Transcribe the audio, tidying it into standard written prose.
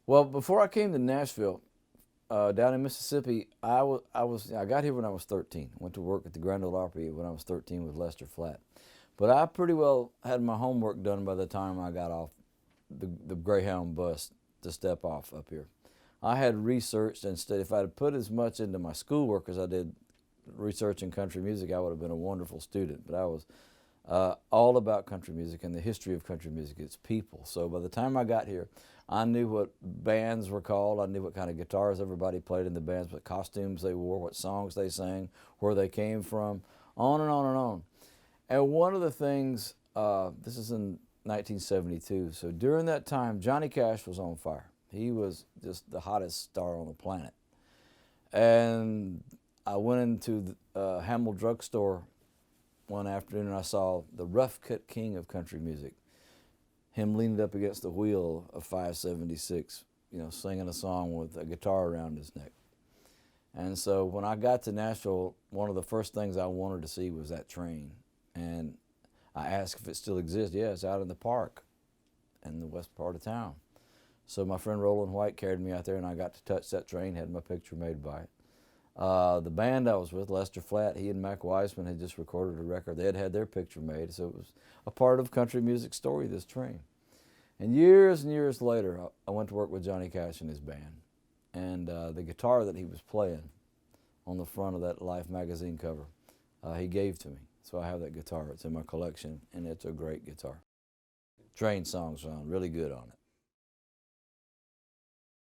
Well, before I came to Nashville, down in Mississippi, I got here when I was 13. Went to work at the Grand Ole Opry when I was 13 with Lester Flatt. But I pretty well had my homework done by the time I got off the Greyhound bus to step off up here. I had researched and studied. If I had put as much into my schoolwork as I did researching country music, I would have been a wonderful student. But I was all about country music and the history of country music, its people. So by the time I got here, I knew what bands were called. I knew what kind of guitars everybody played in the bands, what costumes they wore, what songs they sang, where they came from, on and on and on. And one of the things, this is in 1972, so during that time, Johnny Cash was on fire. He was just the hottest star on the planet. And I went into the Hamill drugstore one afternoon and I saw the rough cut king of country music, him leaning up against the wheel of 576, singing a song with a guitar around his neck. And so when I got to Nashville, one of the first things I wanted to see was that train. And I asked if it still exists. Yeah, it's out in the park in the west part of town. So my friend Roland White carried me out there and I got to touch that train, had my picture made by it. The band I was with, Lester Flatt, he and Mac Wiseman had just recorded a record. They had had their picture made, so it was a part of country music story, this train. And years later, I went to work with Johnny Cash and his band. And the guitar that he was playing on the front of that Life magazine cover, he gave to me. So I have that guitar. It's in my collection, and it's a great guitar. Train songs sound really good on it.